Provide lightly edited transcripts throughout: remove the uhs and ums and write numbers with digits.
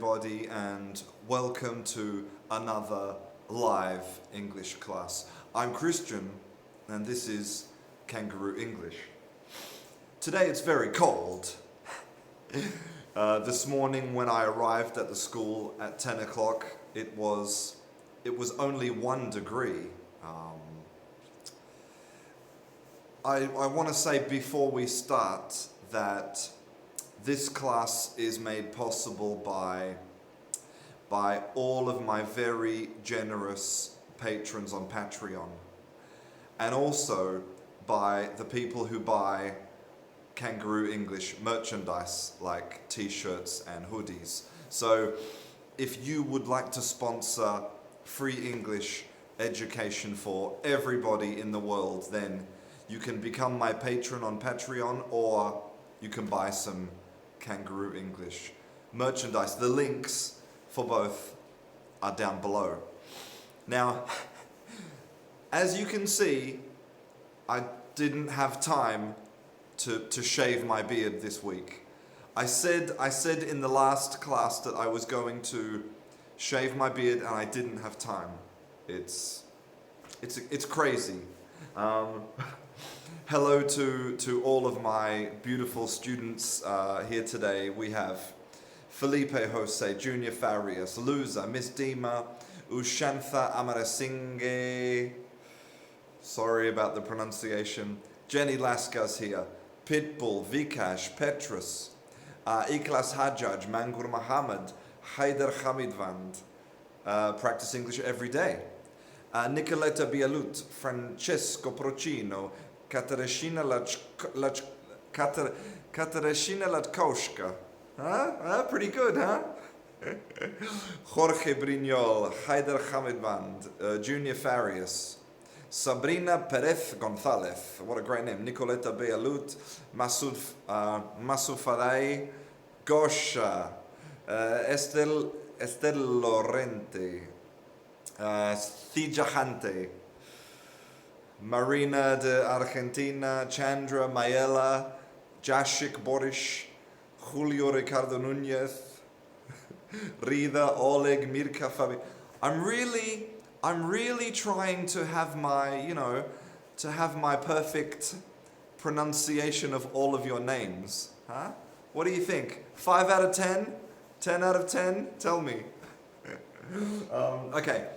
everybody, and welcome to another live English class. I'm Christian, and this is Kangaroo English. Today it's very cold. This morning when I arrived at the school at 10 o'clock, it was only 1 degree. I want to say before we start that this class is made possible by all of my very generous patrons on Patreon, and also by the people who buy Kangaroo English merchandise like t-shirts and hoodies. So if you would like to sponsor free English education for everybody in the world, then you can become my patron on Patreon, or you can buy some Kangaroo English merchandise. The links for both are down below. Now, as you can see, I didn't have time to shave my beard this week. I said in the last class that I was going to shave my beard, and I didn't have time. It's crazy. Hello to all of my beautiful students here today. We have Felipe Jose, Junior Farias, Luza, Miss Dima, Ushantha Amarasinghe, sorry about the pronunciation, Jenny Laskas here, Pitbull, Vikash, Petrus, Iklas Hajjaj, Mangur Muhammad, Haider Hamidvand, practice English every day, Nicoletta Bialut, Francesco Procino, Katarzyna Latkowska. Huh? Pretty good, huh? Jorge Brignol, Haider Hamidvand, Junior Farias, Sabrina Perez Gonzalez, what a great name, Nicoletta Bealut, Masud Farai, Gosha, Estel Lorente, Thijahante, Marina de Argentina, Chandra Mayela, Jashik Boris, Julio Ricardo Nunez, Rida, Oleg, Mirka, Fabi. I'm really trying to have my perfect pronunciation of all of your names. Huh? What do you think? 5 out of 10? 10 out of 10? Tell me. Okay.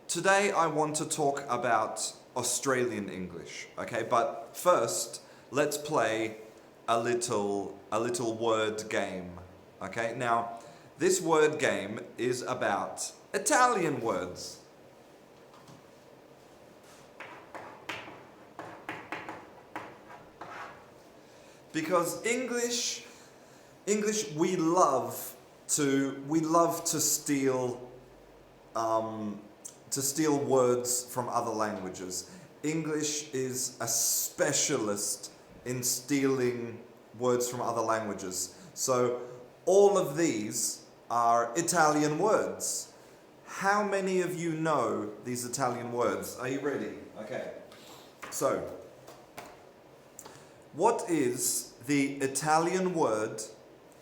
Today I want to talk about Australian English. Okay, but first let's play a little word game. Okay, now this word game is about Italian words. Because English, we love to steal words from other languages. English is a specialist in stealing words from other languages. So all of these are Italian words. How many of you know these Italian words? Are you ready? Okay. So, what is the Italian word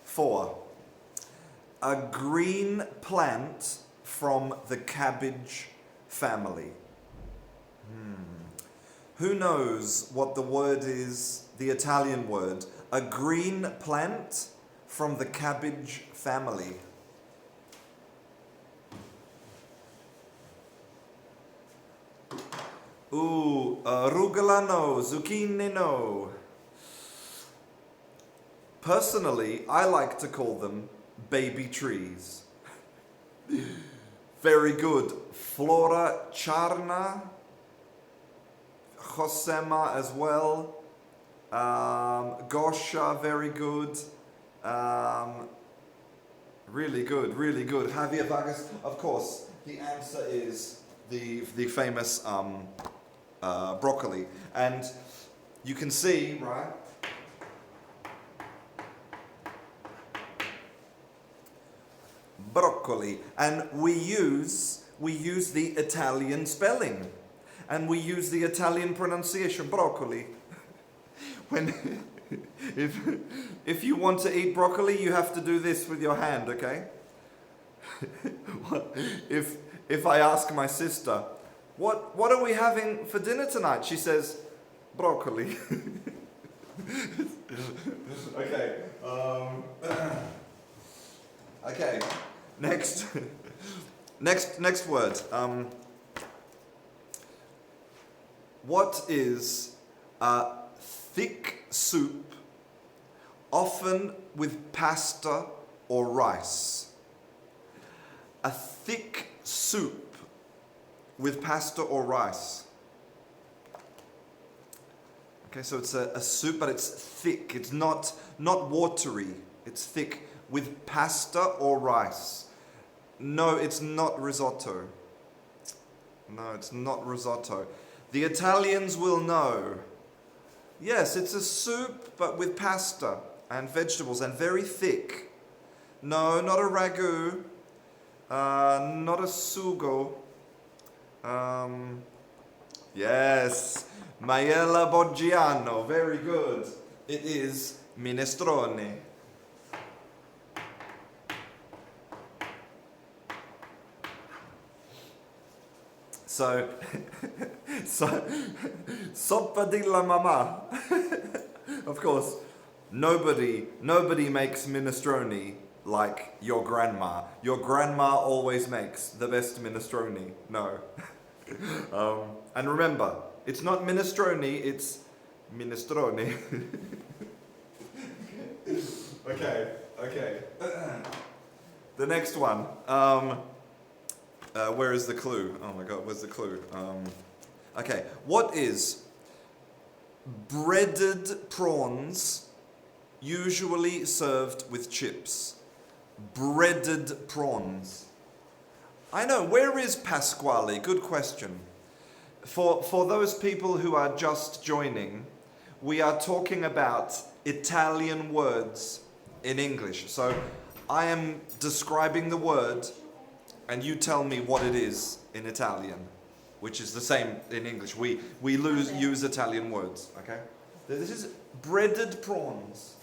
for a green plant from the cabbage family? Who knows what the word is, the Italian word? A green plant from the cabbage family. Arugula no, zucchini no. Personally, I like to call them baby trees. Very good. Flora charna, Josema as well. Gosha, very good. Really good, really good. Javier Vargas, of course, the answer is the famous broccoli. And you can see, right? Broccoli. And we use the Italian spelling. And we use the Italian pronunciation, broccoli. When if you want to eat broccoli, you have to do this with your hand, okay? if I ask my sister, what are we having for dinner tonight? She says, broccoli. Okay. Okay. Next. Next word. What is a thick soup, often with pasta or rice? A thick soup with pasta or rice. Okay, so it's a soup, but it's thick. It's not watery. It's thick with pasta or rice. No, it's not risotto. No, it's not risotto. The Italians will know. Yes, it's a soup, but with pasta and vegetables and very thick. No, not a ragu. Not a sugo. Yes, Maiella Boggiano. Very good. It is minestrone. So, soppa di la mamma. Of course, nobody makes minestrone like your grandma. Your grandma always makes the best minestrone. No. And remember, it's not minestrone, it's minestrone. Okay. The next one. Where is the clue? Oh my god, where's the clue? Okay, what is breaded prawns usually served with chips? Breaded prawns. I know, where is Pasquale? Good question. For those people who are just joining, we are talking about Italian words in English. So I am describing the word and you tell me what it is in Italian, which is the same in English. We use Italian words, okay? This is breaded prawns.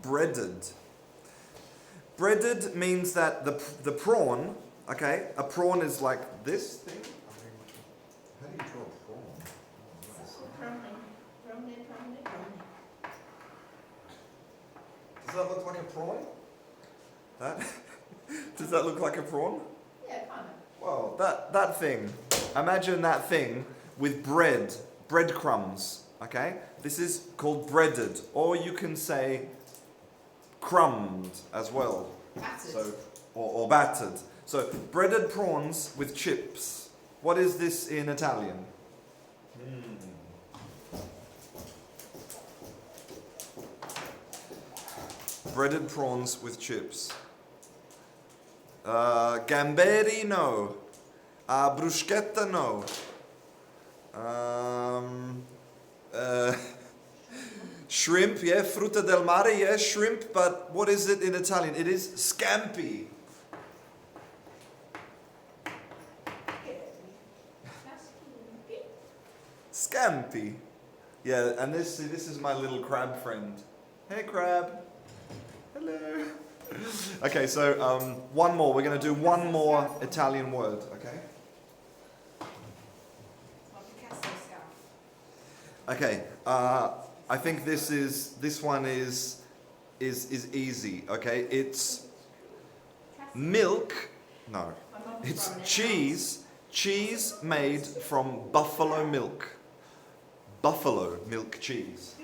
Breaded. Breaded means that the prawn, okay? A prawn is like this thing. How do you draw a prawn? Does that look like a prawn? That? Does that look like a prawn? Yeah, kind of. Well, that thing. Imagine that thing with breadcrumbs, okay? This is called breaded, or you can say crumbed as well. Battered. So, or battered. So, breaded prawns with chips. What is this in Italian? Breaded prawns with chips. Gamberi, no. Bruschetta, no. Shrimp, yeah. Frutta del mare, yeah. Shrimp, but what is it in Italian? It is scampi. Scampi. Yeah, and this is my little crab friend. Hey, crab. Hello. Okay, so one more. We're going to do one more Italian word, okay? Okay, I think this one is easy, okay? It's milk. No. It's cheese made from buffalo milk. Buffalo milk cheese.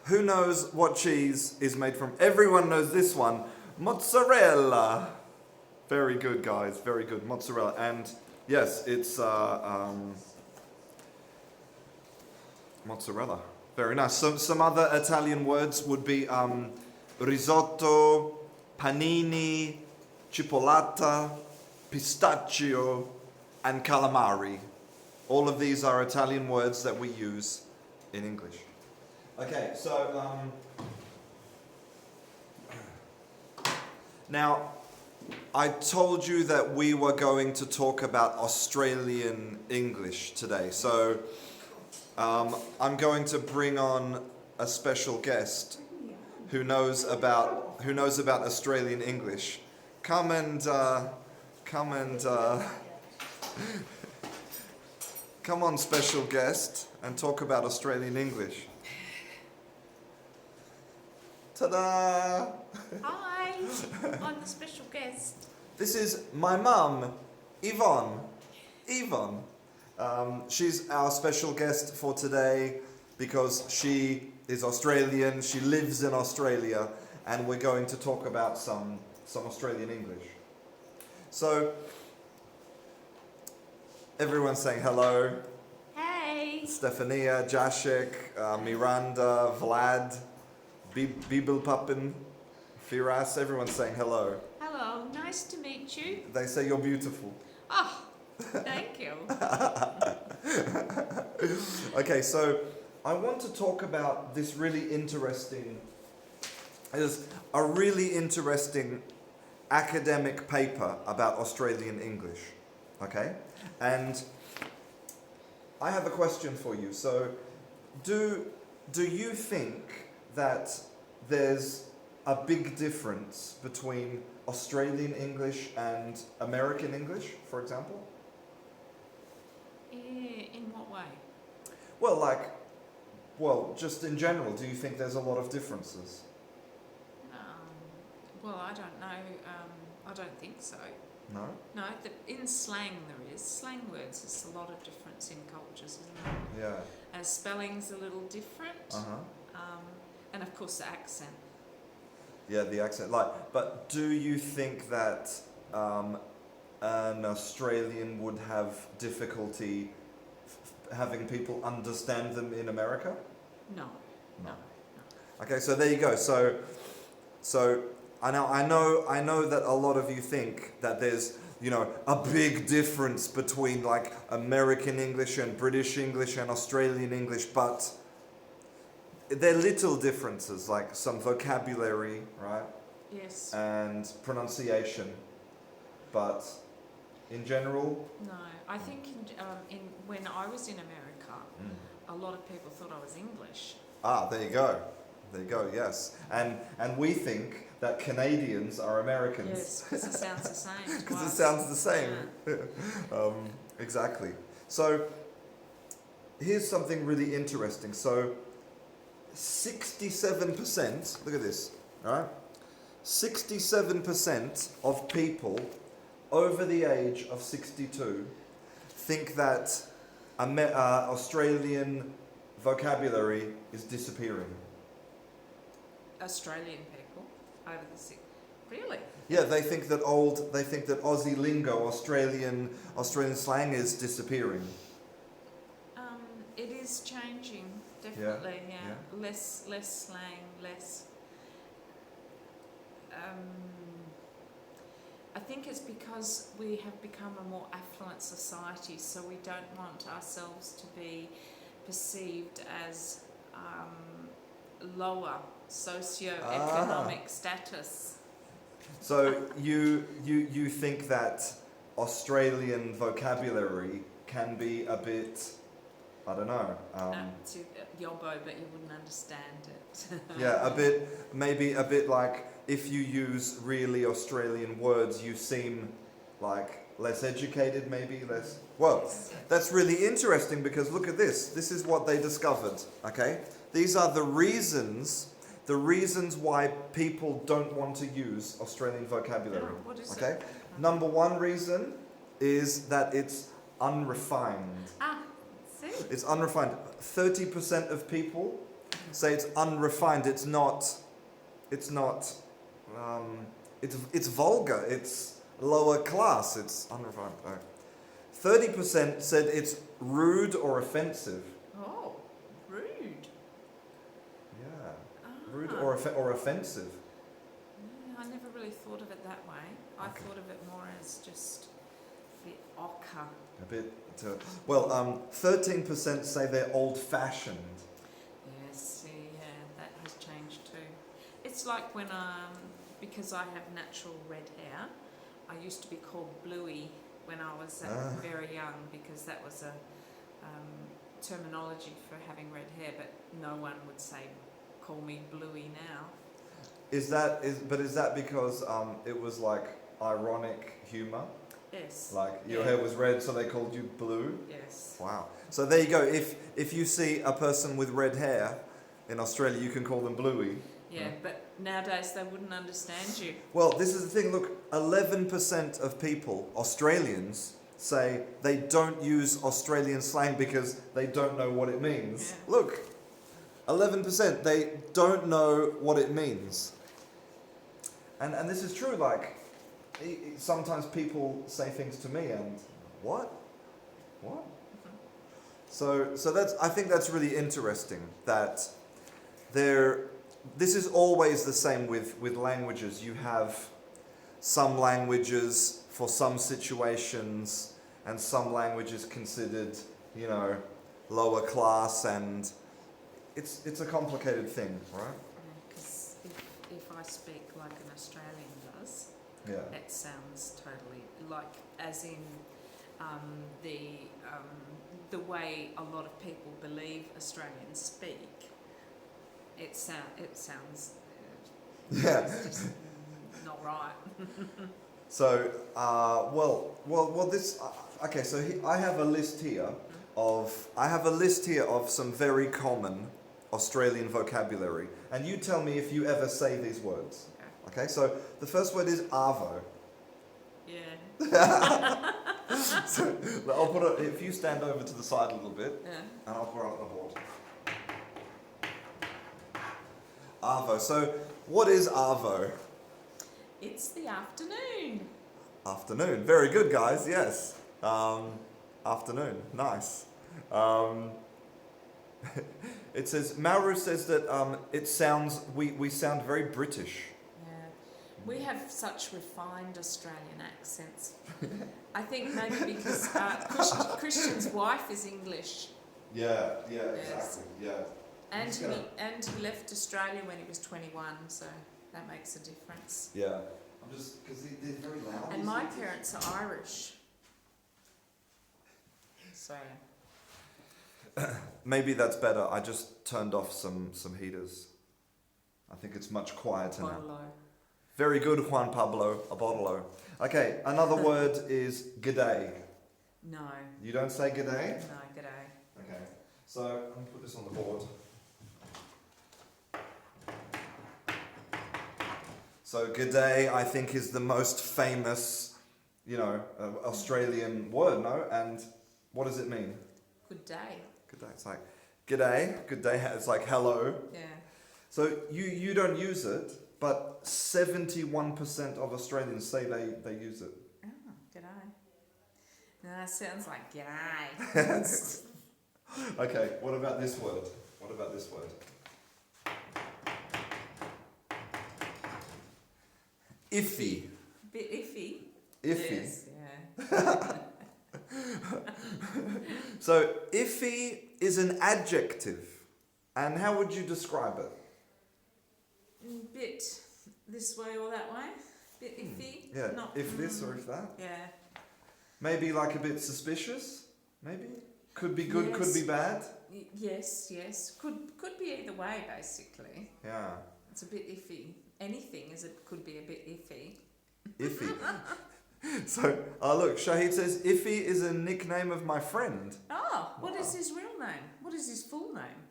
Who knows what cheese is made from? Everyone knows this one. Mozzarella. Very good, guys. Very good. Mozzarella. And yes, it's mozzarella. Very nice. Some other Italian words would be risotto, panini, cipollata, pistachio, and calamari. All of these are Italian words that we use in English. Okay, so Now, I told you that we were going to talk about Australian English today, so I'm going to bring on a special guest who knows about Australian English. Come and come on, special guest, and talk about Australian English. Ta-da! Hi, I'm the special guest. This is my mum, Yvonne. She's our special guest for today because she is Australian, she lives in Australia, and we're going to talk about some Australian English. So, everyone's saying hello. Hey. Stefania, Jacek, Miranda, Vlad, Bibelpappen, Firas, everyone's saying hello. Hello, nice to meet you. They say you're beautiful. Oh, thank you. Okay, so I want to talk about this really interesting academic paper about Australian English. Okay? And I have a question for you. So do you think that there's a big difference between Australian English and American English, for example? In what way? Well, just in general, do you think there's a lot of differences? Well, I don't know. I don't think so. No? No, in slang there is. Slang words, there's a lot of difference in cultures, isn't there? Yeah. Spelling's a little different. Uh-huh. And of course the accent. Yeah, the accent. But do you think that an Australian would have difficulty having people understand them in America? No. Okay, so there you go. So I know that a lot of you think that there's, a big difference between like American English and British English and Australian English, but they're little differences, like some vocabulary, right? Yes. And pronunciation, but in general. No, I think when I was in America, a lot of people thought I was English. Ah, there you go. Yes, and we think that Canadians are Americans. Yes, because it sounds the same. Because it sounds the same. Yeah. Exactly. So here's something really interesting. So 67%. Look at this. All right. 67% of people over the age of 62 think that Australian vocabulary is disappearing. Australian people over the six. Really? Yeah, they think that Aussie lingo, Australian slang is disappearing. It is changing, definitely. Yeah. Less slang, less. I think it's because we have become a more affluent society, so we don't want ourselves to be perceived as lower socio-economic status. So you think that Australian vocabulary can be a bit, I don't know. To yobbo, but you wouldn't understand it. Yeah, maybe a bit like if you use really Australian words, you seem like less educated, maybe less. Well, that's really interesting because look at this. This is what they discovered. Okay, these are the reasons why people don't want to use Australian vocabulary. Oh, what is okay, it? Number one reason is that it's unrefined. See? It's unrefined. 30% of people say it's unrefined. It's vulgar. It's lower class. It's unrefined. 30% said it's rude or offensive. Oh, rude. Yeah. Rude or offensive. Yeah, I never really thought of it that way. I thought of it more as just a bit ochre. A bit. 13% say they're old-fashioned. Yes, see, yeah, that has changed too. It's like when because I have natural red hair, I used to be called Bluey when I was very young, because that was a terminology for having red hair, but no one would call me Bluey now. Is that because it was like ironic humour? Yes. Like your hair was red, so they called you Blue? Yes. Wow. So there you go. If you see a person with red hair in Australia, you can call them Bluey. Yeah, but nowadays they wouldn't understand you. Well, this is the thing. Look, 11% of people, Australians, say they don't use Australian slang because they don't know what it means. Yeah. Look, 11%, they don't know what it means. And this is true, like, sometimes people say things to me and, what? So I think that's really interesting, that this is always the same with languages. You have some languages for some situations, and some languages considered, lower class, and it's a complicated thing, right? Because if I speak like an Australian does, that sounds totally like, as in the way a lot of people believe Australians speak. It sounds it's just not right. So this okay. So I have a list here of some very common Australian vocabulary, and you tell me if you ever say these words. Okay. So the first word is arvo. Yeah. So I'll put it. If you stand over to the side a little bit, Yeah. and I'll put it on the board. Arvo. So what is arvo? It's the afternoon. Afternoon. Very good, guys. Yes. Afternoon. Nice. It says, Mauru says that we sound very British. Yeah. We have such refined Australian accents. I think maybe because Christian's wife is English. Yeah, Yes. exactly. Yeah. And he left Australia when he was 21, so that makes a difference. Yeah. I'm just, because they're very loud. And my parents are Irish. So. Maybe that's better. I just turned off some heaters. I think it's much quieter now. Low. Very good, Juan Pablo Abotolo. Okay, another word is g'day. No. You don't say g'day? No, g'day. Okay, so I'm going to put this on the board. So g'day, I think, is the most famous, Australian word, no? And what does it mean? Good day. Good day. It's like g'day. Good day. It's like hello. Yeah. So you don't use it, but 71% of Australians say they use it. Oh, g'day. No, that sounds like g'day. Okay. What about this word? Iffy. Bit iffy. Iffy. Yes, yeah. So iffy is an adjective, and how would you describe it? Bit this way or that way. Bit iffy. Yeah. Not, If this or if that. Yeah. Maybe like a bit suspicious. Maybe could be good, Yes. could be bad. Yes. Could be either way, basically. Yeah. It's a bit iffy. Anything could be a bit iffy. Iffy. So, look, Shahid says, Iffy is a nickname of my friend. Oh, what Wow. is his real name? What is his full name?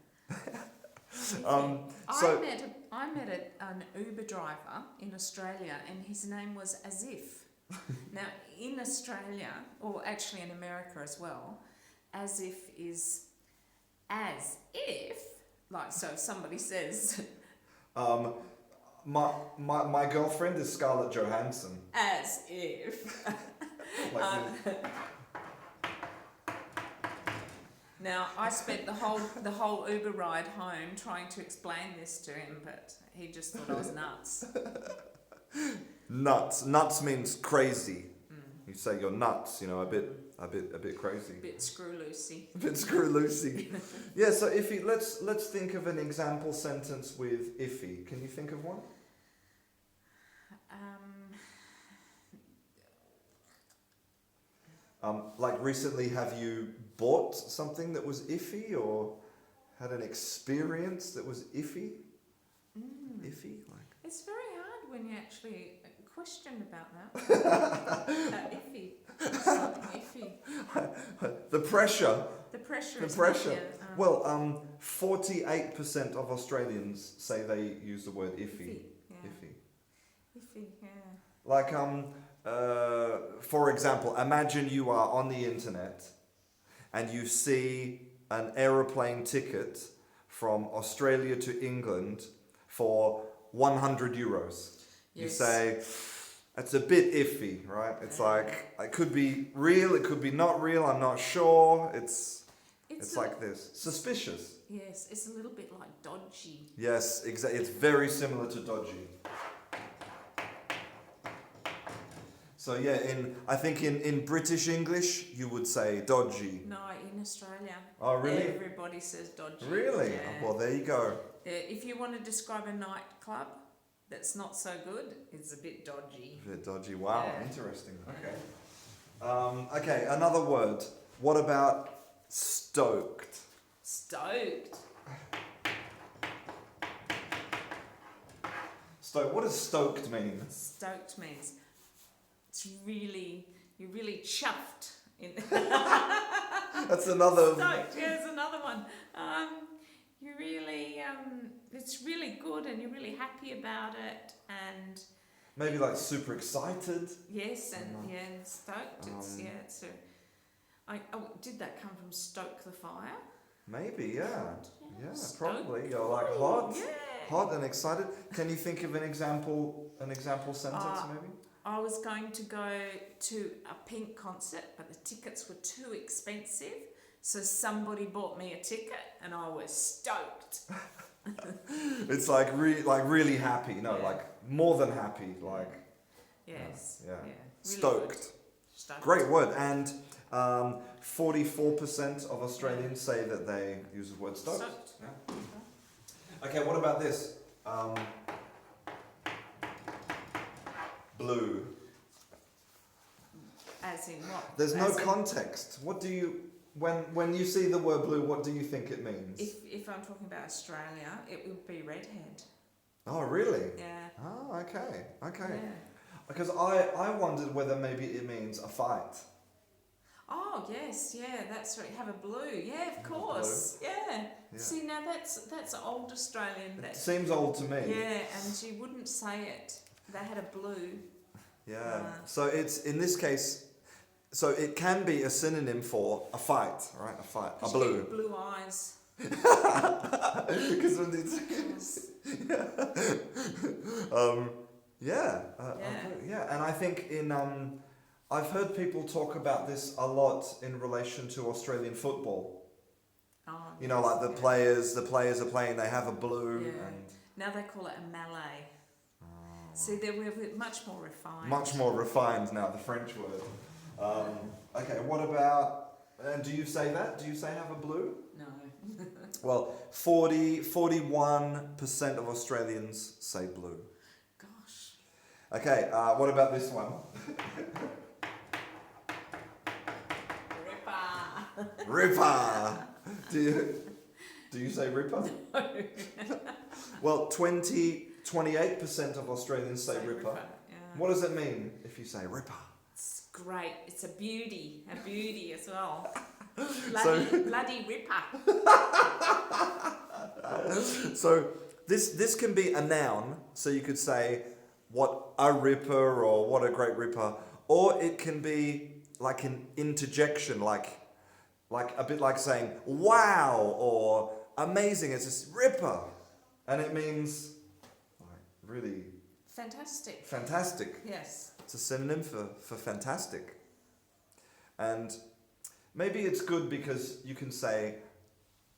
I met an Uber driver in Australia, and his name was As If. Now, in Australia, or actually in America as well, As If is as if, like, so if somebody says, My girlfriend is Scarlett Johansson. as if. Like this. Now, I spent the whole Uber ride home trying to explain this to him, but he just thought I was nuts. Nuts. Nuts means crazy. You say you're nuts, a bit crazy. Bit screw loosey. A bit screw loosey. Yeah, so iffy, let's think of an example sentence with iffy. Can you think of one? Like recently, have you bought something that was iffy or had an experience that was iffy? Iffy? Like. It's very hard when you actually question about that. Iffy. Something iffy. The pressure. The pressure The is pressure. Not, yeah, Well, 48% of Australians say they use the word iffy. Yeah. Iffy. Iffy, yeah. Like, for example, imagine you are on the internet and you see an aeroplane ticket from Australia to England for 100 euros. You Yes. say, it's a bit iffy, right? It's like, it could be real, it could be not real, I'm not sure. It's like this. Suspicious. Yes, it's a little bit like dodgy. Yes, exactly. It's very similar to dodgy. So yeah, I think in British English you would say dodgy. No, in Australia. Oh really? Everybody says dodgy. Really? Yeah. Oh, well, there you go. If you want to describe a nightclub that's not so good, it's a bit dodgy. A bit dodgy. Wow, Yeah. interesting. Okay. Okay, another word. What about stoked? Stoked. Stoked. What does stoked mean? Stoked means you're really chuffed. That's another. Stoked, yeah, there's another one. You really, it's really good and you're really happy about it, and Maybe like super excited. yes, and and stoked. Did that come from stoke the fire? Maybe, yeah. Yeah, Stoked. probably. You're like hot, Yeah. hot and excited. Can you think of an example sentence maybe? I was going to go to a Pink concert, but the tickets were too expensive, so somebody bought me a ticket, and I was stoked. It's like really happy. No, Yeah. like more than happy. Like Yes. yeah. Really Stoked. good. Stoked. Great word. And 44% of Australians say that they use the word stoked. Stoked. Yeah. Okay, what about this? Blue. As in what? There's no As in- context. What do you when you see the word blue? What do you think it means? If I'm talking about Australia, it would be redhead. Oh, really? Yeah. Oh, okay. Okay. Yeah. Because I wondered whether maybe it means a fight. Oh yes, yeah, that's right. Have a blue, yeah, of Have a course, yeah. Yeah. See, now that's old Australian. It That seems old to me. yeah, and she wouldn't say it. They had a blue. Yeah. So it's in this case. So it can be a synonym for a fight, right? A fight. A 'Cause you blue. get blue eyes. Because when it's yeah. Yeah. And I think I've heard people talk about this a lot in relation to Australian football. Oh, You know, like the players are playing. They have a blue. Yeah. And Now they call it a Malay. See, we're much more refined. much more refined now, the French word. Okay, what about, and do you say that? Do you say have a blue? No. Well, 41% of Australians say blue. Gosh. Okay, what about this one? Ripper. Ripper! Do you say ripper? Well, 28% of Australians say ripper. Yeah. What does it mean if you say ripper? It's great. It's a beauty as well. So- Bloody ripper. So this can be a noun, so you could say what a ripper or what a great ripper, or it can be like an interjection, like a bit like saying wow or amazing. It's just ripper, and it means like really Fantastic. fantastic. Yes. It's a synonym for fantastic. And maybe it's good because you can say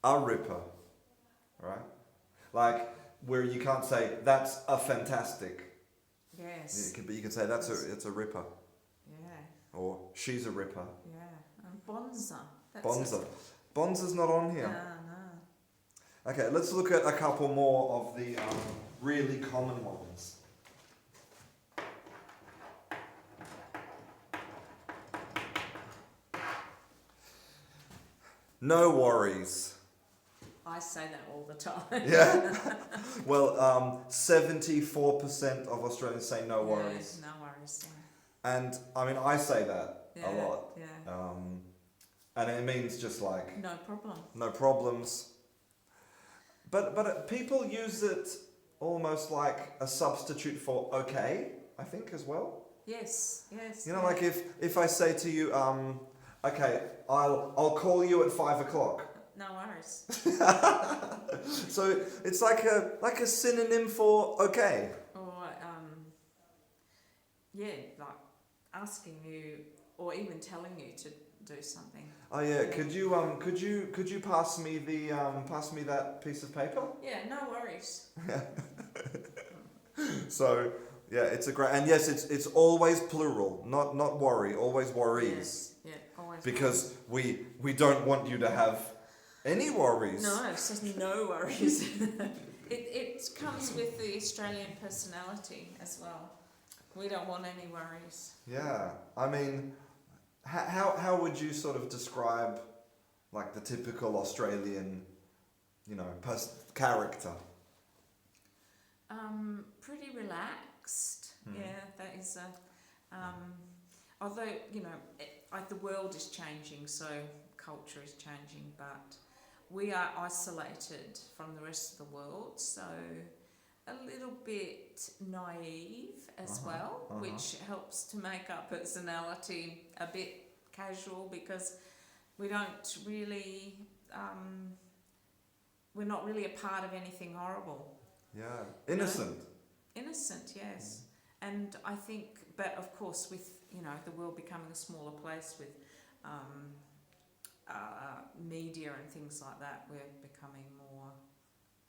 a ripper, right? Like where you can't say that's a fantastic. Yes. You can say it's a ripper, Yeah. or she's a ripper. Yeah. And bonza. Bonza. Bonza's not on here. No. Okay, let's look at a couple more of the really common ones. No worries. I say that all the time. Yeah. Well, 74% of Australians say no worries. Yeah, no worries. Yeah. And I mean, I say that a Yeah, lot. yeah. And it means just like No problem. no problems. But people use it almost like a substitute for okay, I think, as well. Yes, yes. You know, yeah. like if I say to you, okay, I'll call you at 5 o'clock. No worries. So it's like a synonym for okay. Or yeah, like asking you or even telling you to do something. Oh yeah, could you pass me that piece of paper? Yeah, no worries. So yeah, it's a great, and yes, it's always plural, not worry, always worries. Yes, yeah, always. Because we don't want you to have any worries. No, it says no worries. it comes with the Australian personality as well. We don't want any worries. Yeah, I mean, how would you sort of describe like the typical Australian, you know, character? Pretty relaxed. Yeah, that is a. Although you know, like the world is changing, so culture is changing, but we are isolated from the rest of the world, so a little bit naive as well, which helps to make our personality a bit casual because we don't really, we're not really a part of anything horrible. Yeah, innocent. Innocent, yes. And I think, but of course with, you know, the world becoming a smaller place with media and things like that, we're becoming more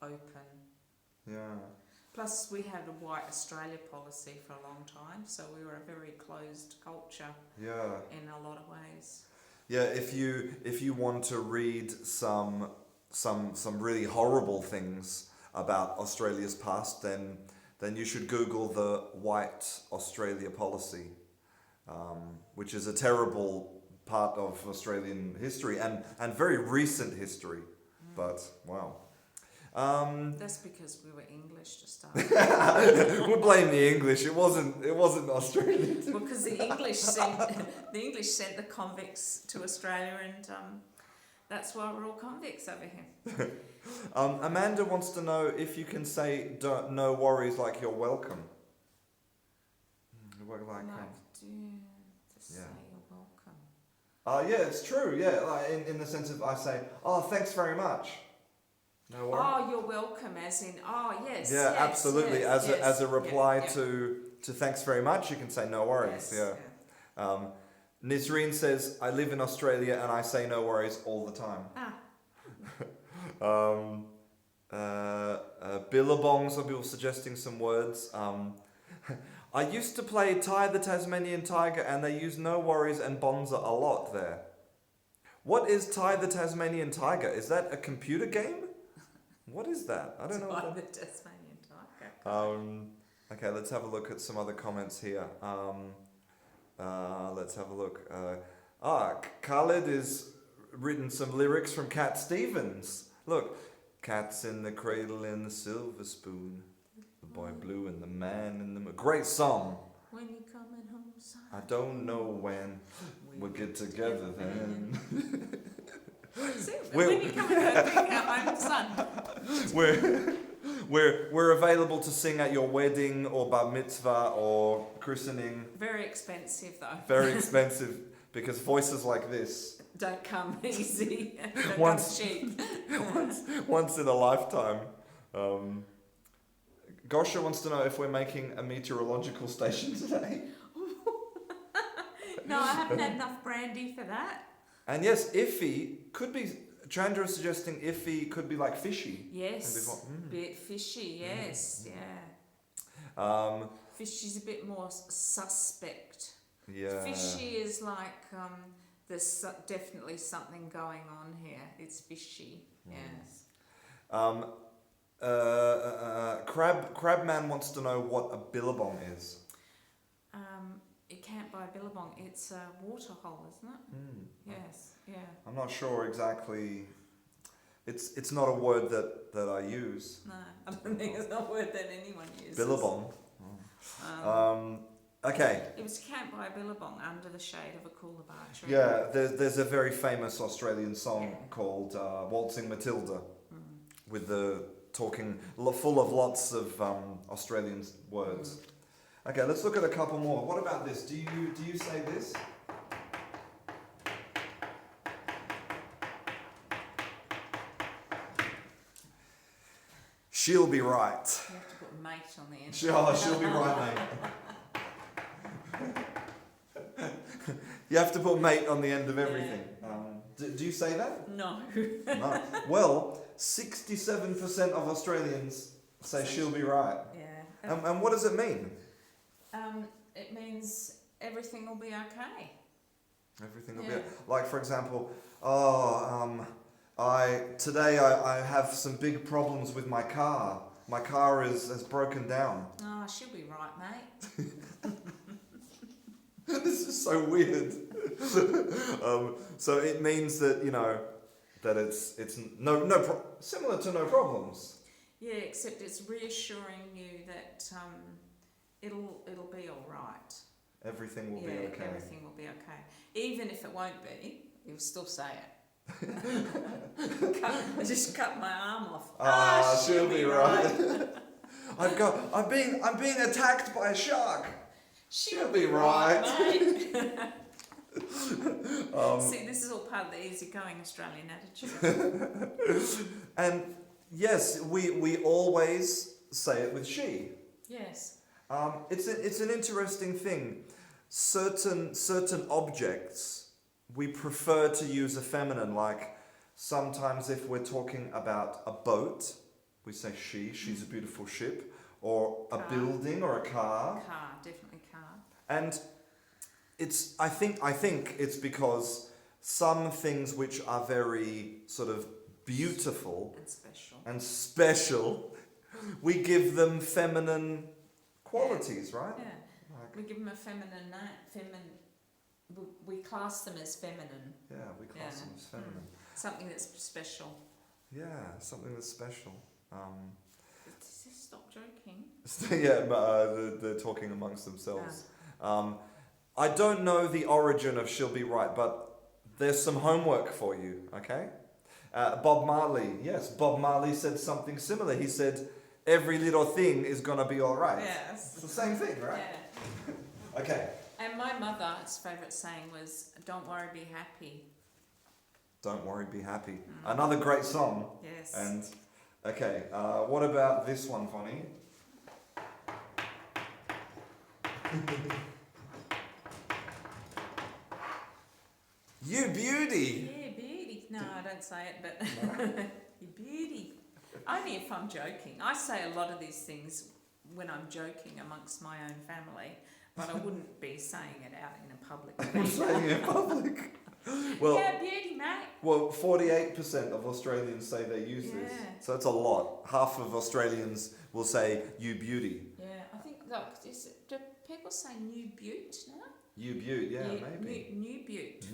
open. Yeah. Plus, we had a white Australia policy for a long time, so we were a very closed culture. Yeah. In a lot of ways. Yeah, if you want to read some really horrible things about Australia's past, then you should Google the White Australia policy, which is a terrible part of Australian history and very recent history. But wow. That's because we were English to start. We'll blame the English. It wasn't Australian. Well, because the English sent the convicts to Australia, and that's why we're all convicts over here. Amanda wants to know if you can say no worries like you're welcome. Say you're welcome. Yeah, it's true. Yeah, like in the sense of I say, oh, thanks very much. No worries. Oh, you're welcome, as in, oh, yes. Yeah, yes, absolutely. Yes, as a reply yeah. to thanks very much, you can say no worries. Yes, yeah. Nisreen says, I live in Australia and I say no worries all the time. Billabong, some people suggesting some words. I used to play Ty the Tasmanian Tiger and they use no worries and bonza a lot there. What is Ty the Tasmanian Tiger? Is that a computer game? What is that? I don't know. Ty the Tasmanian Tiger. Okay, let's have a look at some other comments here. Let's have a look. Khaled has written some lyrics from Cat Stevens. Look, cats in the cradle and the silver spoon, the boy blue and the man in the moon. Great song. When you coming home, son? I don't know when we'll get together then. When you coming home, son? We're available to sing at your wedding or bar mitzvah or christening. Very expensive though. Very expensive because voices like this don't come easy. Once- come cheap. once in a lifetime. Gosha wants to know if we're making a meteorological station today. No, I haven't had enough brandy for that. And yes, iffy could be. Chandra is suggesting iffy could be like fishy. Yes, bit fishy. Yes, yeah. Fishy's a bit more suspect. Yeah. Fishy is like there's definitely something going on here. It's fishy. Yes. Crabman wants to know what a billabong is. You can't buy billabong. It's a water hole, isn't it? Yes. Yeah. I'm not sure exactly. It's not a word that I use. No, I don't think it's a word that anyone uses. Billabong. Okay. It was camped by a billabong under the shade of a coolabah tree. Yeah, there's a very famous Australian song called Waltzing Matilda, with the talking full of lots of Australian words. Okay, let's look at a couple more. What about this? Do you say this? She'll be right. You have to put mate on the end. She'll be right, mate. You have to put mate on the end of everything. Do you say that? No. No. Well, 67% of Australians say she'll be right. Yeah. And what does it mean? It means everything will be okay. Everything will be like, for example, today I have some big problems with my car. My car has broken down. Oh, she'll be right, mate. This is so weird. So it means that that it's similar to no problems. Yeah, except it's reassuring you that it'll be all right. Everything will be okay. Everything will be okay. Even if it won't be, you'll still say it. I just cut my arm off. She'll be right. I'm being attacked by a shark. She'll be right. Mate. See, this is all part of the easygoing Australian attitude. And yes, we always say it with she. Yes. It's an interesting thing. Certain objects we prefer to use a feminine. Like sometimes if we're talking about a boat, we say she. She's a beautiful ship, or a building, or a car. Car, definitely car. And I think it's because some things which are very sort of beautiful and special, we give them feminine qualities, right? Yeah. We give them a feminine name. We class them as feminine. Yeah, we class them as feminine. Something that's special. Yeah, something that's special. Stop joking. They're talking amongst themselves. I don't know the origin of she'll be right, but there's some homework for you, okay? Bob Marley said something similar. He said, every little thing is going to be all right. Yes. It's the same thing, right? Yeah. Okay. And my mother's favourite saying was, don't worry, be happy. Don't worry, be happy. Another great song. Yes. And, okay, what about this one, Vonnie? You beauty! Yeah, beauty. No, I don't say it, but you beauty. Only if I'm joking. I say a lot of these things when I'm joking amongst my own family, but I wouldn't be saying it out in a public I'm saying it in public. Well, yeah, beauty, mate. Well, 48% of Australians say they use this. So it's a lot. Half of Australians will say, you beauty. Yeah, I think, look, do people say new butte now? You beaut, maybe. New butte.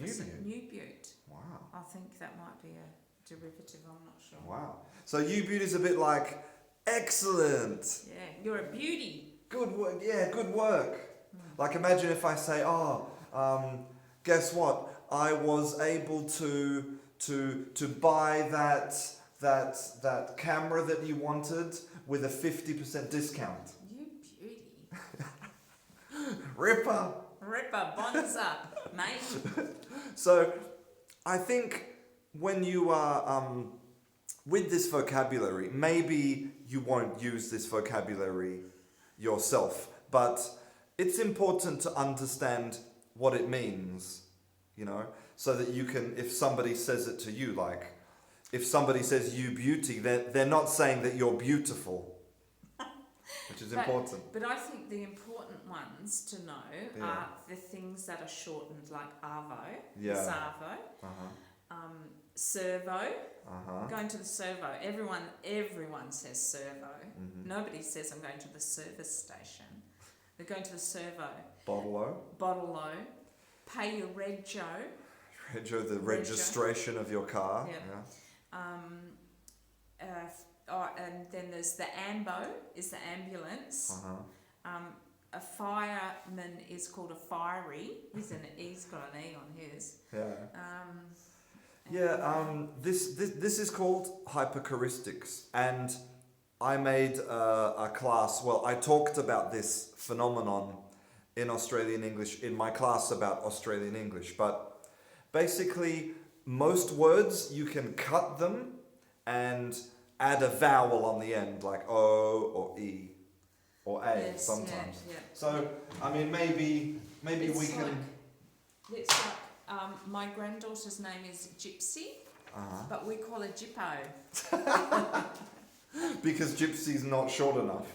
New butte. Wow. I think that might be a derivative, I'm not sure. Wow. So you beauty is a bit like, excellent. Yeah, you're a beauty. Good work. Yeah, good work. Like imagine if I say, guess what? I was able to buy that camera that you wanted with a 50% discount. You beauty. Ripper, bonza, mate. So, I think when you are with this vocabulary, maybe you won't use this vocabulary yourself, but it's important to understand what it means, so that you can, if somebody says it to you, like, if somebody says you beauty, they're not saying that you're beautiful, which is important. But I think the important ones to know are the things that are shortened, like arvo, sarvo, servo, going to the servo. Everyone says servo. Nobody says I'm going to the service station. They're going to the servo. Bottle-o. Pay your rego. Rego, the registration of your car. Yep. Yeah. And then there's the ambo, is the ambulance. A fireman is called a fiery. He's got an E on his. Yeah. This is called hyperchoristics, and I made a class. Well, I talked about this phenomenon in Australian English in my class about Australian English, but basically most words you can cut them and add a vowel on the end, like O or E or A sometimes. Yeah. So I mean, maybe It's we can. It's like my granddaughter's name is Gypsy, but we call her Gyppo. Because gypsy's not short enough.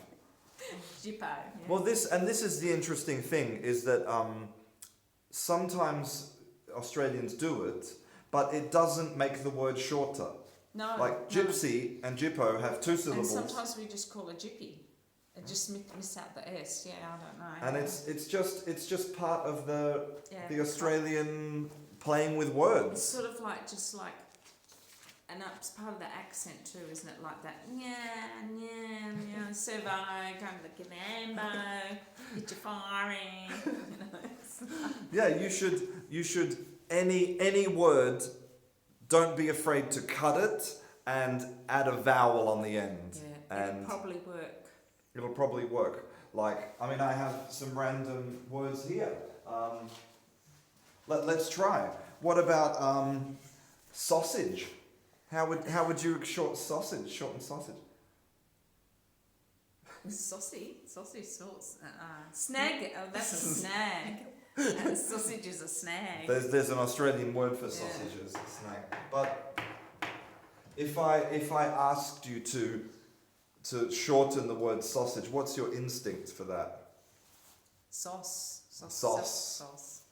Gyppo. Yeah. Well, this is the interesting thing, is that sometimes Australians do it, but it doesn't make the word shorter. No. Like gypsy and gyppo have two syllables. And sometimes we just call her Gyppy. And just miss out the S. Yeah, I don't know. And it's just part of the Australian playing with words. It's sort of like and that's part of the accent too, isn't it? Like that, servo, going to the ambo, get your firing, Yeah, you should any word, don't be afraid to cut it and add a vowel on the end. Yeah, and it'll probably work. It'll probably work. Like, I mean, I have some random words here. Let's try. What about sausage? How would you shorten sausage? Sausage sorts. Snag. Oh, that's a snag. Sausage is a snag. There's an Australian word for sausages, snag. But if I asked you to shorten the word sausage, what's your instinct for that? Sauce.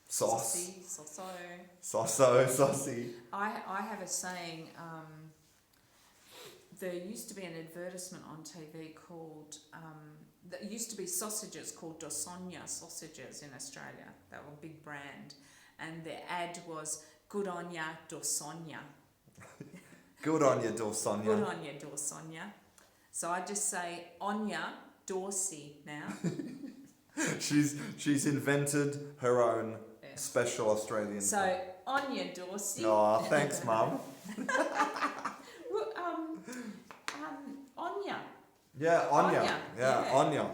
Saucy. I have a saying, there used to be an advertisement on TV called, there used to be sausages called Dosonia sausages in Australia. They were a big brand. And their ad was, good on ya, Dosonia. Good on you, Dorsonia. Good on ya, Dorsonia. So I just say, Onya Dorsey now. She's invented her own special Australian. So Onya Dorsey. Oh, thanks, Mum. Onya. Yeah, Onya. Yeah, Onya.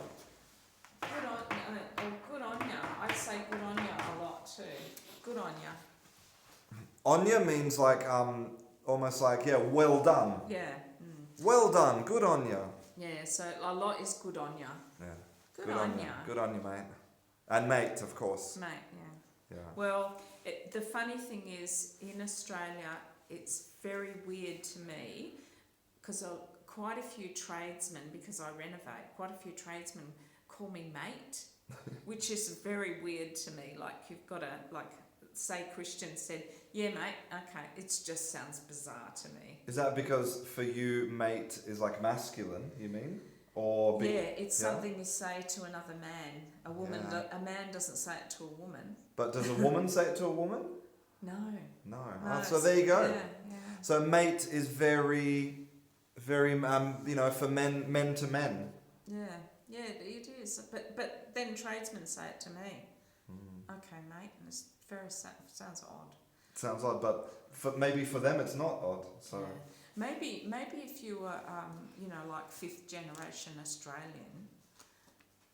Good on ya. I say good on ya a lot too. Good on ya. Onya means like almost like well done. Yeah. Well done, good on you. Yeah, so a lot is good on ya. Yeah. Good on ya. Good on you, mate. And mate, of course. Mate, yeah. Well, the funny thing is, in Australia, it's very weird to me because quite a few tradesmen, because I renovate, quite a few tradesmen call me mate, which is very weird to me. Like, you've got to, like, say Christian said, yeah, mate, okay, it just sounds bizarre to me. Is that because for you, mate is like masculine, you mean? Or it's something you say to another man. A woman, a man doesn't say it to a woman. But does a woman say it to a woman? No. So there you go. Yeah. So mate is very, very, for men to men. Yeah, it is. But then tradesmen say it to me. Okay, mate, and it's sounds odd. Sounds odd, but maybe for them it's not odd. So maybe if you were like 5th generation Australian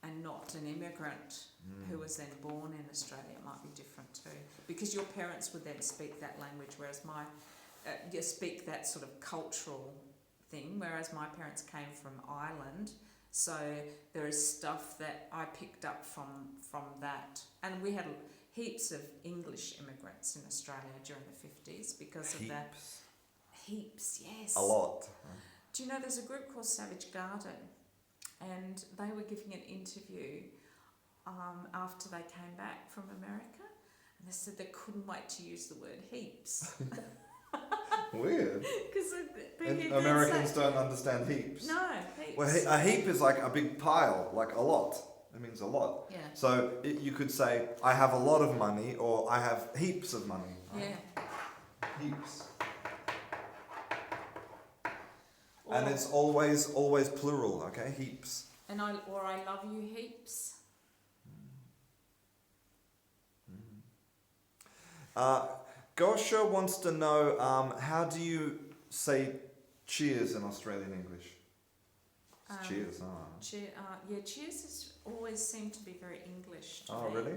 and not an immigrant who was then born in Australia, it might be different too, because your parents would then speak that language, whereas you speak that sort of cultural thing, whereas my parents came from Ireland. So there is stuff that I picked up from that, and we had heaps of English immigrants in Australia during the 50s because of that. Heaps, yes. A lot. Do you know there's a group called Savage Garden, and they were giving an interview after they came back from America, and they said they couldn't wait to use the word heaps. Weird. Because Americans don't understand heaps. No, heaps. Well, a heap is like a big pile, like a lot. It means a lot. Yeah. So you could say, I have a lot of money, or I have heaps of money. Yeah. Heaps. Or, And it's always plural, okay? Heaps. and I love you heaps. Gosha wants to know, how do you say cheers in Australian English? It's cheers, Cheers has always seemed to be very English to me. Oh, really?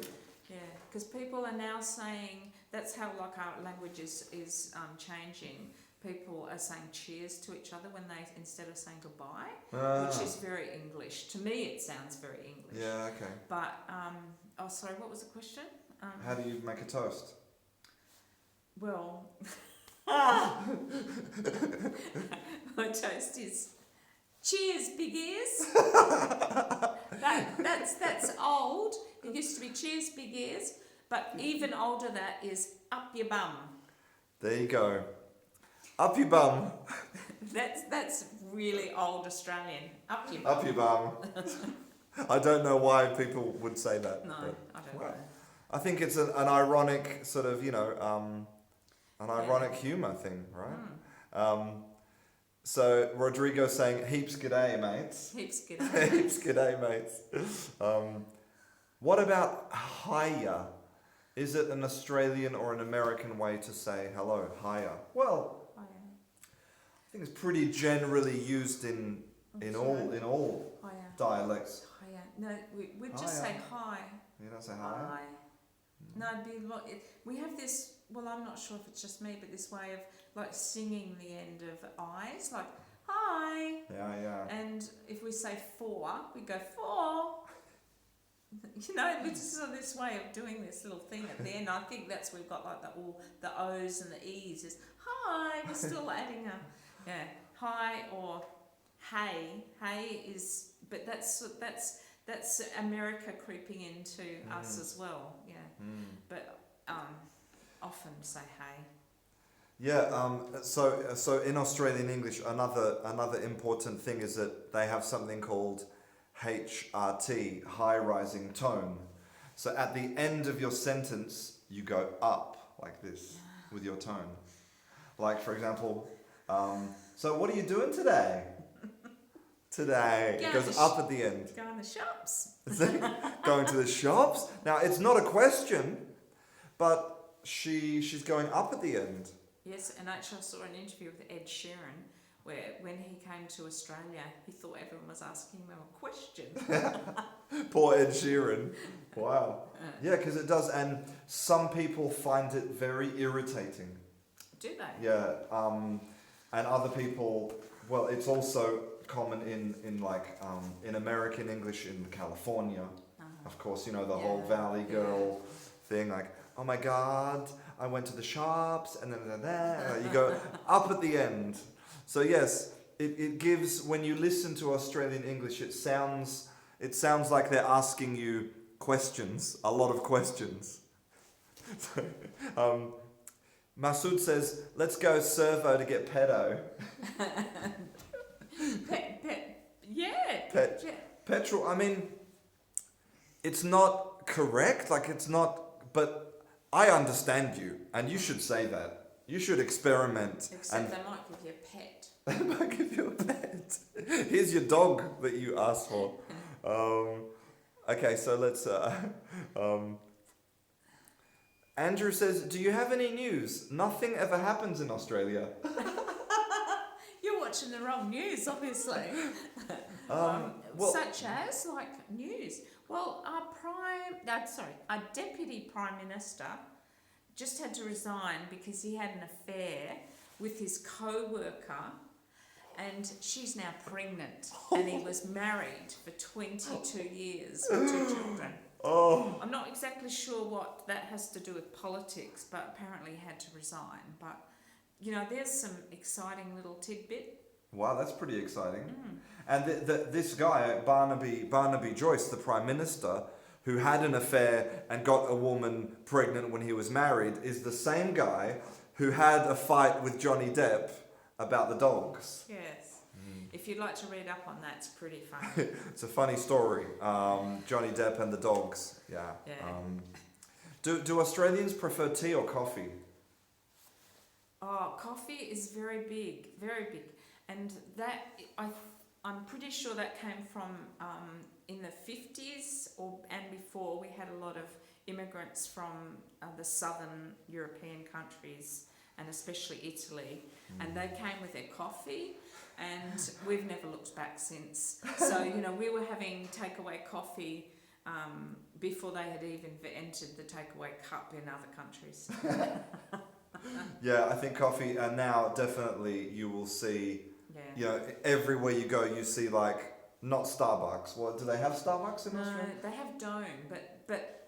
Yeah, because people are now saying, that's how like our language is changing. People are saying cheers to each other when they, instead of saying goodbye, which is very English. To me it sounds very English. Yeah, okay. But, sorry, what was the question? How do you make a toast? Well, my toast is cheers, big ears. That's old. It used to be cheers, big ears. But even older that is up your bum. There you go. Up your bum. That's really old Australian. Up your bum. Up your bum. I don't know why people would say that. No, I don't know. I think it's an ironic sort of, an ironic humour thing, right? So Rodrigo's saying, heaps g'day, mates. Heaps g'day. Heaps g'day, mates. What about hiya? Is it an Australian or an American way to say hello? Hiya. Well, Oh, I think it's pretty generally used in all yeah. dialects. Oh, yeah. No, we just say hi. You don't say hi? Hi. No, it'd be we have this, well, I'm not sure if it's just me, but this way of like singing the end of I's, like hi. Yeah. And if we say for, we go for. We just have this way of doing this little thing at the end. I think that's we've got like the O's and the E's is hi. We're still adding hi or hey. Hey is, but that's America creeping into us as well. Yeah. But often say hey. Yeah. So in Australian English, another important thing is that they have something called HRT, high rising tone. So at the end of your sentence, you go up like this with your tone. Like, for example, so what are you doing today? Today. It goes up at the end. Going to the shops. Going to the shops? Now, it's not a question, but she's going up at the end. Yes, and actually I saw an interview with Ed Sheeran where when he came to Australia, he thought everyone was asking him a question. Poor Ed Sheeran. Wow. Yeah, because it does, and some people find it very irritating. Do they? Yeah, and other people, well, it's also common in American English in California. Of course, the whole Valley Girl thing, like, oh my God, I went to the shops, and then you go up at the end. So yes, it gives, when you listen to Australian English, it sounds like they're asking you questions, a lot of questions. Masood says, let's go servo to get pedo. Petrol, I mean, it's not correct, but I understand you, and you should say that. You should experiment. Except they might give you a pet. They might give you a pet. Here's your dog that you asked for. Okay, so let's... Andrew says, do you have any news? Nothing ever happens in Australia. You're watching the wrong news, obviously. Such as, like, news. Well, our Deputy Prime Minister just had to resign because he had an affair with his co-worker, and she's now pregnant, and he was married for 22 years with 2 children. Oh. I'm not exactly sure what that has to do with politics, but apparently he had to resign. But, there's some exciting little tidbit. Wow, that's pretty exciting. And this guy, Barnaby Joyce, the Prime Minister, who had an affair and got a woman pregnant when he was married, is the same guy who had a fight with Johnny Depp about the dogs. Yes. If you'd like to read up on that, it's pretty funny. It's a funny story. Johnny Depp and the dogs. Yeah. Do Australians prefer tea or coffee? Oh, coffee is very big, and that I'm pretty sure that came from in the 50s and before. We had a lot of immigrants from the southern European countries and especially Italy, and they came with their coffee, and we've never looked back since. So we were having takeaway coffee before they had even entered the takeaway cup in other countries. Yeah, I think coffee, and now definitely you will see, everywhere you go, you see not Starbucks. What, do they have Starbucks in Australia? No, they have Dome, but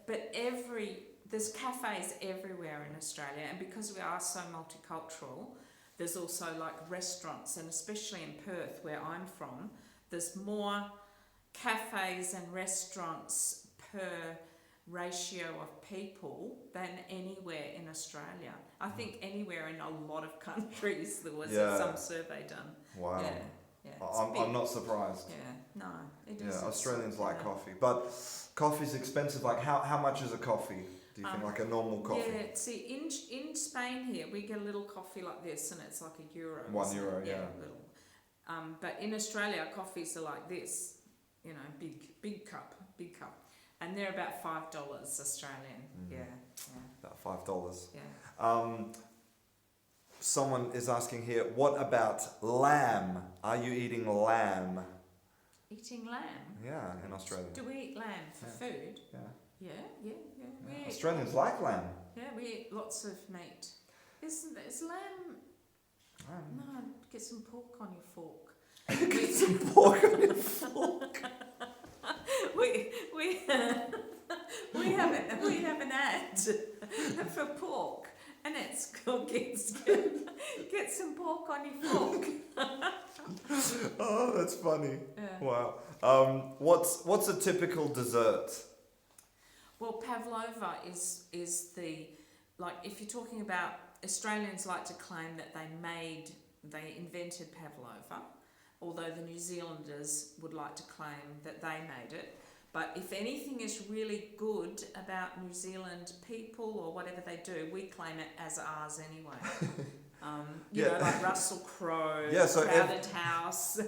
there's cafes everywhere in Australia, and because we are so multicultural, there's also restaurants, and especially in Perth, where I'm from, there's more cafes and restaurants per ratio of people than anywhere in Australia. I think anywhere in a lot of countries there was some survey done. Wow. Yeah, I'm not surprised. Yeah, no, it is. Yeah, Australians like coffee, but coffee's expensive. How much is a coffee? Do you think a normal coffee? Yeah, see, in Spain here we get a little coffee like this, and it's like €1. €1, yeah. Little. But in Australia, coffees are like this, big cup, and they're about $5 Australian. Yeah. About $5. Yeah. Someone is asking here, what about lamb? Are you eating lamb? Eating lamb? Yeah, in Australia. Do we eat lamb for food? Yeah. Yeah. Australians like lamb. Yeah, we eat lots of meat. Is lamb? No, get some pork on your fork. Get some pork on your fork. we have an ad for pork, and it's called get some pork on your fork. Oh, that's funny. Yeah. Wow. What's a typical dessert? Well, pavlova is the, if you're talking about, Australians like to claim that they invented pavlova, although the New Zealanders would like to claim that they made it. But if anything is really good about New Zealand people or whatever they do, we claim it as ours anyway. Like Russell Crowe, Crowded House.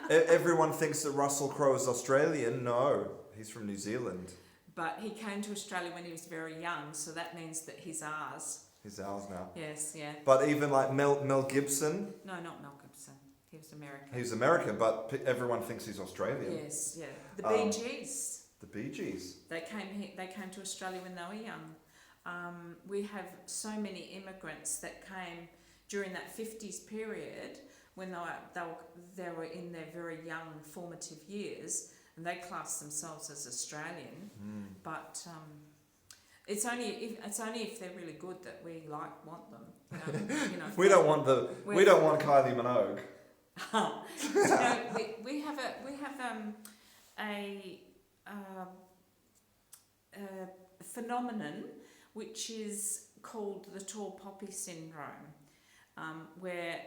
Everyone thinks that Russell Crowe is Australian. No, he's from New Zealand. But he came to Australia when he was very young, so that means that he's ours. He's ours now. Yes, yeah. But even Mel Gibson. No, not Mel Gibson. He was American. He's American, but everyone thinks he's Australian. Yes, yeah. The Bee Gees. The Bee Gees. They came to Australia when they were young. We have so many immigrants that came during that 50s period when they were in their very young formative years, and they class themselves as Australian. But it's only if they're really good that we want them. We don't want Kylie Minogue. We have a phenomenon which is called the tall poppy syndrome, where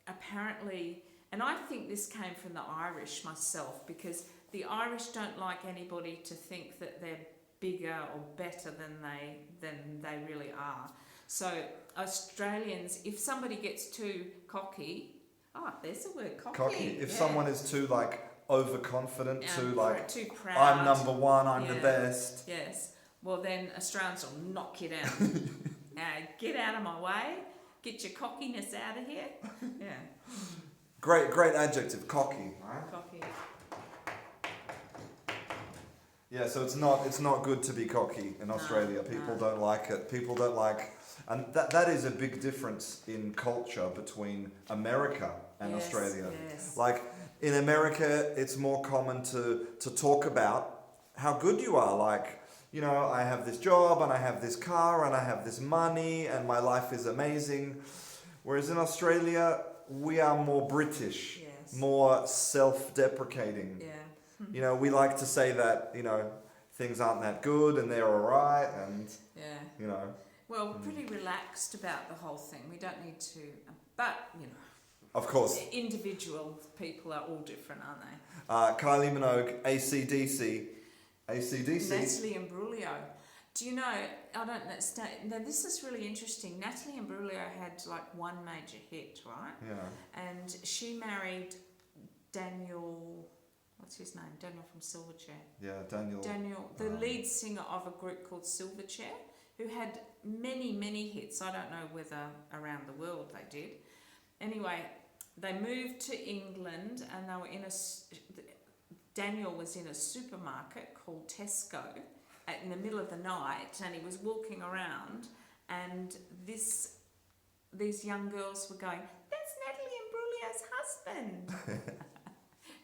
apparently, and I think this came from the Irish myself, because the Irish don't like anybody to think that they're bigger or better than they really are. So Australians, if somebody gets too cocky, there's the word, cocky. If someone is too overconfident, too proud, I'm number one, I'm the best. Yes. Well, then Australians will knock you down. Get out of my way. Get your cockiness out of here. Yeah. Great adjective, cocky. Right? Cocky. Yeah, so it's not good to be cocky in Australia. People don't like it. People don't like, and that is a big difference in culture between America and Australia. Yes. In America, it's more common to talk about how good you are. I have this job, and I have this car, and I have this money, and my life is amazing. Whereas in Australia, we are more British, more self-deprecating. Yeah. We like to say that, things aren't that good and they're all right, and, Well, we're pretty relaxed about the whole thing. We don't need to, but, Of course. Individual people are all different, aren't they? Kylie Minogue, AC/DC. Natalie Imbruglia. Do you know, I don't know, now this is really interesting. Natalie Imbruglia had like one major hit, right? Yeah. And she married Daniel, what's his name? Daniel from Silverchair. Yeah, Daniel. The lead singer of a group called Silverchair, who had many, many hits. I don't know whether around the world they did. Anyway, they moved to England and they were Daniel was in a supermarket called Tesco in the middle of the night, and he was walking around, and these young girls were going, "That's Natalie Imbruglia's husband."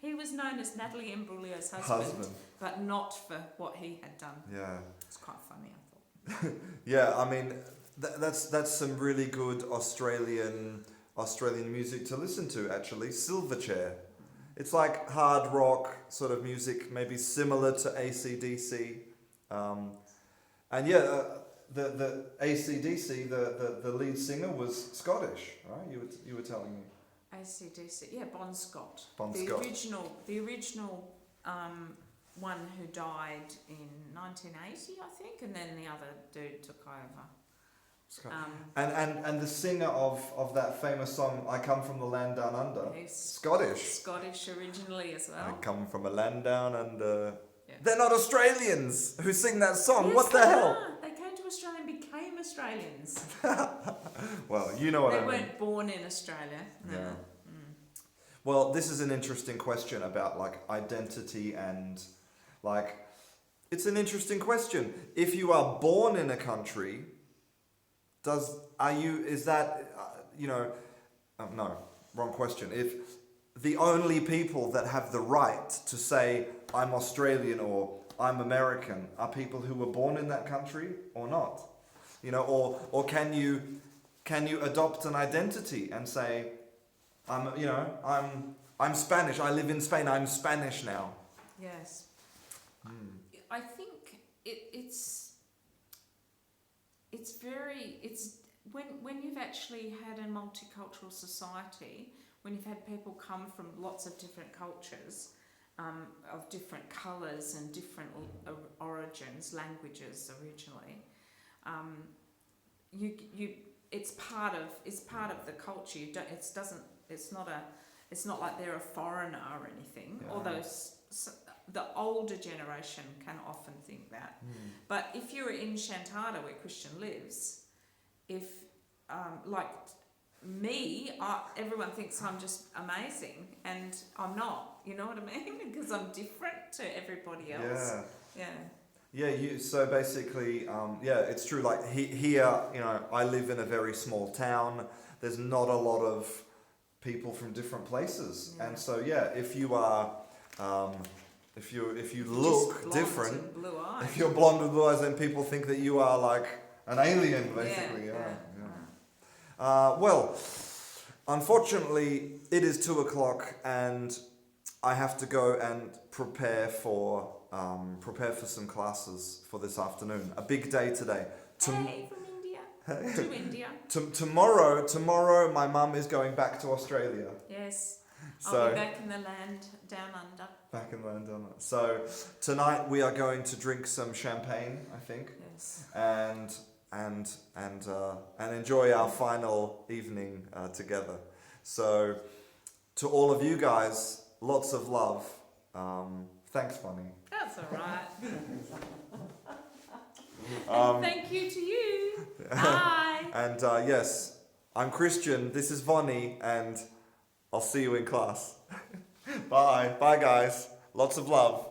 He was known as Natalie Imbruglia's husband, but not for what he had done. Yeah. It's quite funny, I thought. Yeah, I mean, that's some really good Australian music to listen to, actually. Silverchair. It's like hard rock sort of music, maybe similar to AC/DC. And yeah, the AC/DC, the lead singer was Scottish, right? You were telling me. AC/DC, yeah, Bon Scott. The original one who died in 1980, I think, and then the other dude took over. And the singer of that famous song, "I Come From the Land Down Under," Scottish. Scottish originally as well. I come from a land down under. Yeah. They're not Australians who sing that song. Yes, what the hell? They came to Australia and became Australians. Well, you know what I mean. They weren't born in Australia. No. Yeah. Well, this is an interesting question about like identity and like, it's an interesting question. If you are born in a country, no, wrong question. If the only people that have the right to say I'm Australian or I'm American are people who were born in that country or not, or can you adopt an identity and say I'm Spanish. I live in Spain. I'm Spanish now. Yes. I think it's when you've actually had a multicultural society, when you've had people come from lots of different cultures, of different colours and different origins, languages originally, it's part of the culture. It's not like they're a foreigner or anything. Yeah. Although the older generation can often think that. But if you're in Shantada, where Christian lives, like me, everyone thinks I'm just amazing, and I'm not. You know what I mean? Because I'm different to everybody else. Yeah. So basically, it's true. Like here, I live in a very small town. There's not a lot of people from different places, and so if you are, if you look different, if you're blonde with blue eyes, then people think that you are like an alien, basically. Well, unfortunately, it is 2:00, and I have to go and prepare for some classes for this afternoon. A big day today. From India. To India. Tomorrow, my mum is going back to Australia. Yes. So, I'll be back in the land down under. Back in the land down under. So tonight we are going to drink some champagne, I think. Yes. And enjoy our final evening together. So to all of you guys, lots of love. Thanks, Bonnie. That's all right. And thank you to you. Bye. And yes, I'm Christian. This is Vonnie, and I'll see you in class. Bye. Bye, guys. Lots of love.